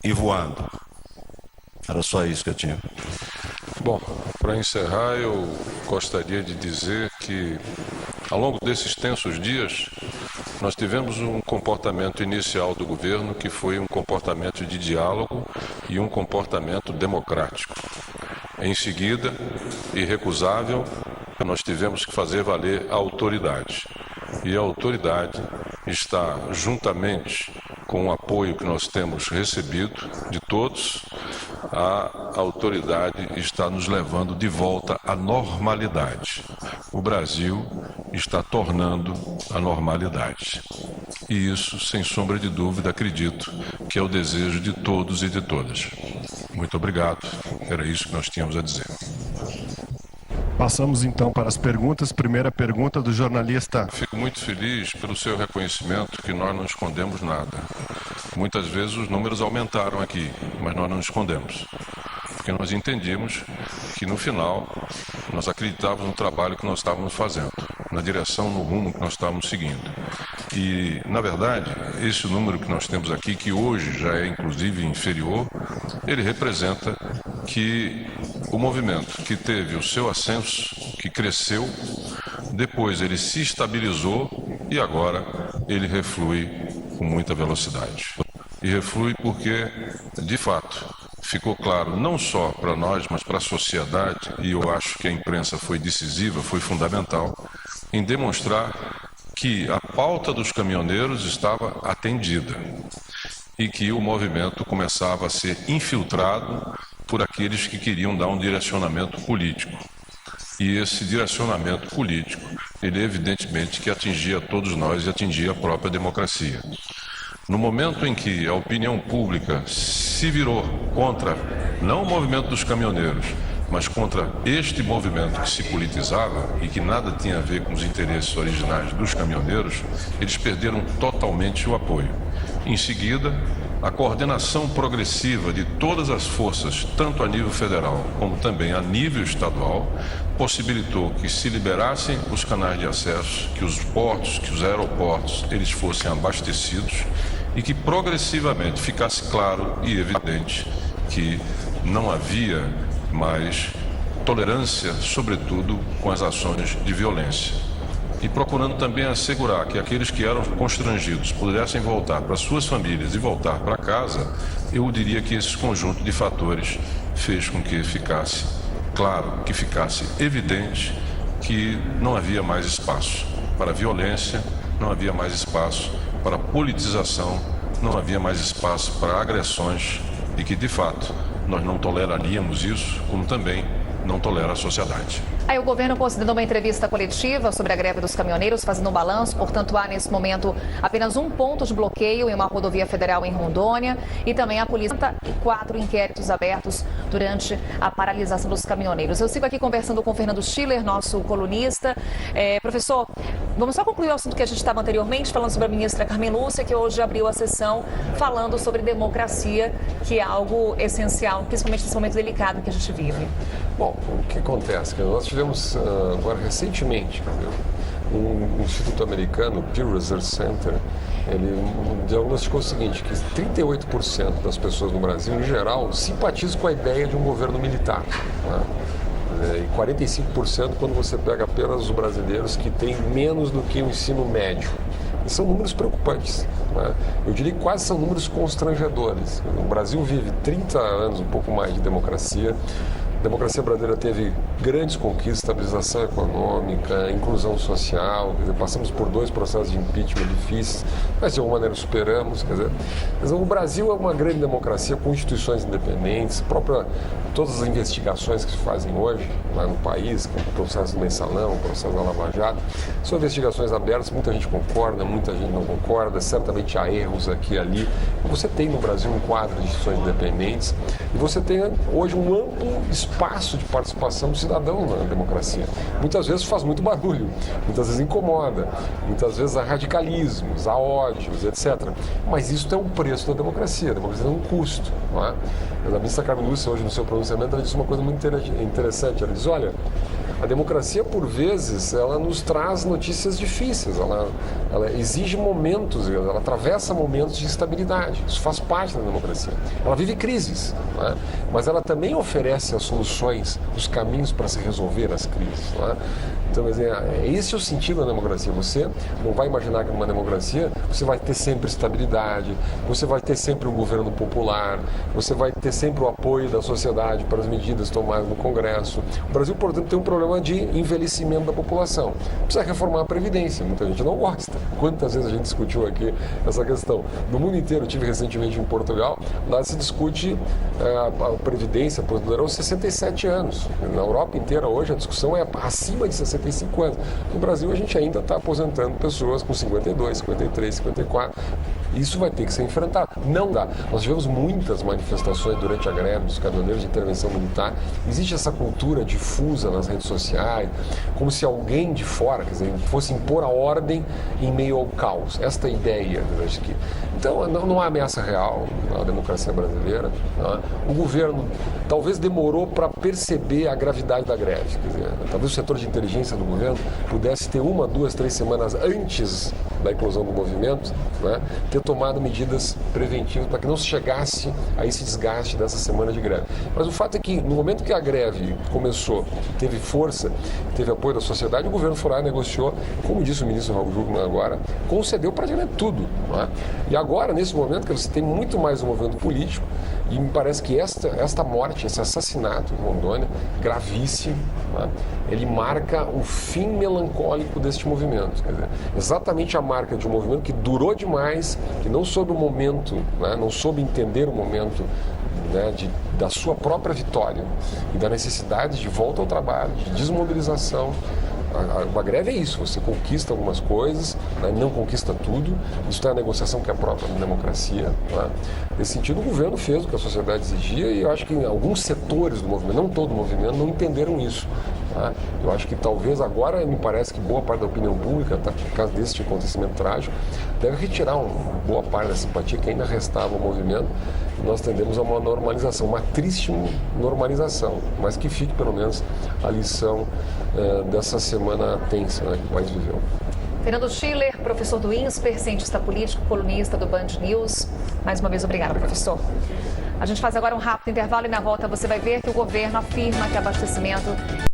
e voando. Era só isso que eu tinha. Bom, para encerrar, eu gostaria de dizer que, ao longo desses tensos dias, nós tivemos um comportamento inicial do governo que foi um comportamento de diálogo e um comportamento democrático. Em seguida, irrecusável, nós tivemos que fazer valer a autoridade. E a autoridade está, juntamente com o apoio que nós temos recebido de todos, a autoridade está nos levando de volta à normalidade. O Brasil está tornando a normalidade. E isso, sem sombra de dúvida, acredito que é o desejo de todos e de todas. Muito obrigado. Era isso que nós tínhamos a dizer. Passamos então para as perguntas. Primeira pergunta do jornalista. Fico muito feliz pelo seu reconhecimento que nós não escondemos nada. Muitas vezes os números aumentaram aqui, mas nós não escondemos. Porque nós entendíamos que no final nós acreditávamos no trabalho que nós estávamos fazendo, na direção, no rumo que nós estávamos seguindo. E, na verdade, esse número que nós temos aqui, que hoje já é inclusive inferior, ele representa que o movimento que teve o seu ascenso, que cresceu, depois ele se estabilizou e agora ele reflui com muita velocidade. E reflui porque, de fato, ficou claro não só para nós, mas para a sociedade, e eu acho que a imprensa foi decisiva, foi fundamental, em demonstrar que a pauta dos caminhoneiros estava atendida e que o movimento começava a ser infiltrado por aqueles que queriam dar um direcionamento político. E esse direcionamento político, ele evidentemente que atingia todos nós e atingia a própria democracia. No momento em que a opinião pública se virou contra, não o movimento dos caminhoneiros, mas contra este movimento que se politizava e que nada tinha a ver com os interesses originais dos caminhoneiros, eles perderam totalmente o apoio. Em seguida, a coordenação progressiva de todas as forças, tanto a nível federal como também a nível estadual, possibilitou que se liberassem os canais de acesso, que os portos, que os aeroportos, eles fossem abastecidos e que progressivamente ficasse claro e evidente que não havia mais tolerância, sobretudo com as ações de violência. E procurando também assegurar que aqueles que eram constrangidos pudessem voltar para suas famílias e voltar para casa, eu diria que esse conjunto de fatores fez com que ficasse claro, que ficasse evidente que não havia mais espaço para violência, não havia mais espaço para politização, não havia mais espaço para agressões e que, de fato, nós não toleraríamos isso, como também não tolera a sociedade. Aí o governo considerou uma entrevista coletiva sobre a greve dos caminhoneiros, fazendo um balanço. Portanto, há nesse momento apenas um ponto de bloqueio em uma rodovia federal em Rondônia e também a polícia e 4 inquéritos abertos durante a paralisação dos caminhoneiros. Eu sigo aqui conversando com o Fernando Schiller, nosso colunista. Professor, vamos só concluir o assunto que a gente estava anteriormente, falando sobre a ministra Carmen Lúcia, que hoje abriu a sessão falando sobre democracia, que é algo essencial, principalmente nesse momento delicado que a gente vive. Bom, o que acontece? Nós tivemos agora recentemente um instituto americano, o Pew Research Center, ele diagnosticou o seguinte, que 38% das pessoas no Brasil, em geral, simpatizam com a ideia de um governo militar, né? E 45% quando você pega apenas os brasileiros que têm menos do que o ensino médio. E são números preocupantes, né? Eu diria que quase são números constrangedores. O Brasil vive 30 anos, um pouco mais, de democracia. A democracia brasileira teve grandes conquistas, estabilização econômica, inclusão social, quer dizer, passamos por 2 processos de impeachment difíceis, mas de alguma maneira superamos. Quer dizer, o Brasil é uma grande democracia com instituições independentes, todas as investigações que se fazem hoje lá no país, como o processo do Mensalão, o processo da Lava Jato, são investigações abertas, muita gente concorda, muita gente não concorda, certamente há erros aqui e ali. Você tem no Brasil um quadro de instituições independentes e você tem hoje um amplo espaço de participação do cidadão na democracia. Muitas vezes faz muito barulho, muitas vezes incomoda, muitas vezes há radicalismos, há ódios, etc. Mas isso é um preço da democracia. A democracia tem um custo, não é? A ministra Carmen Lúcia, hoje no seu pronunciamento, ela disse uma coisa muito interessante. Ela diz, olha, A democracia, por vezes, ela nos traz notícias difíceis, ela exige momentos, ela atravessa momentos de instabilidade. Isso faz parte da democracia. Ela vive crises, né? Mas ela também oferece as soluções, os caminhos para se resolver as crises. Né? Então, esse é o sentido da democracia. Você não vai imaginar que numa democracia você vai ter sempre estabilidade, você vai ter sempre um governo popular, você vai ter sempre o apoio da sociedade para as medidas tomadas no Congresso. O Brasil, portanto, tem um problema de envelhecimento da população. Precisa reformar a Previdência, muita gente não gosta. Quantas vezes a gente discutiu aqui essa questão? No mundo inteiro, eu estive recentemente em Portugal, lá se discute a Previdência aos 67 anos. Na Europa inteira hoje a discussão é acima de 65 anos. No Brasil a gente ainda está aposentando pessoas com 52, 53, 54. Isso vai ter que ser enfrentado. Não dá. Nós tivemos muitas manifestações durante a greve dos caminhoneiros de intervenção militar. Existe essa cultura difusa nas redes sociais, como se alguém de fora, quer dizer, fosse impor a ordem em meio ao caos. Esta é a ideia. Então, não há ameaça real na democracia brasileira. Não. O governo talvez demorou para perceber a gravidade da greve. Quer dizer, talvez o setor de inteligência do governo pudesse ter 1, 2, 3 semanas antes da eclosão do movimento, né, ter tomado medidas preventivas para que não se chegasse a esse desgaste dessa semana de greve. Mas o fato é que no momento que a greve começou, teve força, teve apoio da sociedade, o governo foi lá e negociou, como disse o ministro Raul Jungmann agora, concedeu praticamente tudo. Né? E agora, nesse momento, que você tem muito mais um movimento político, e me parece que esta morte, esse assassinato em Rondônia, gravíssimo, né? Ele marca o fim melancólico deste movimento. Quer dizer, exatamente a marca de um movimento que durou demais, que não soube o momento, né? Não soube entender o momento, né? Da sua própria vitória e da necessidade de volta ao trabalho, de desmobilização. A greve é isso, você conquista algumas coisas, né, não conquista tudo, isso tem a negociação que é própria da democracia. Né? Nesse sentido, o governo fez o que a sociedade exigia e eu acho que alguns setores do movimento, não todo o movimento, não entenderam isso. Tá? Eu acho que talvez agora, me parece que boa parte da opinião pública, tá, por causa deste acontecimento trágico, deve retirar uma boa parte da simpatia que ainda restava ao movimento e nós tendemos a uma normalização, uma triste normalização, mas que fique pelo menos a lição dessa semana tensa, né, que o país viveu. Fernando Schiller, professor do INSPER, cientista político, colunista do Band News. Mais uma vez, obrigada, professor. A gente faz agora um rápido intervalo e na volta você vai ver que o governo afirma que abastecimento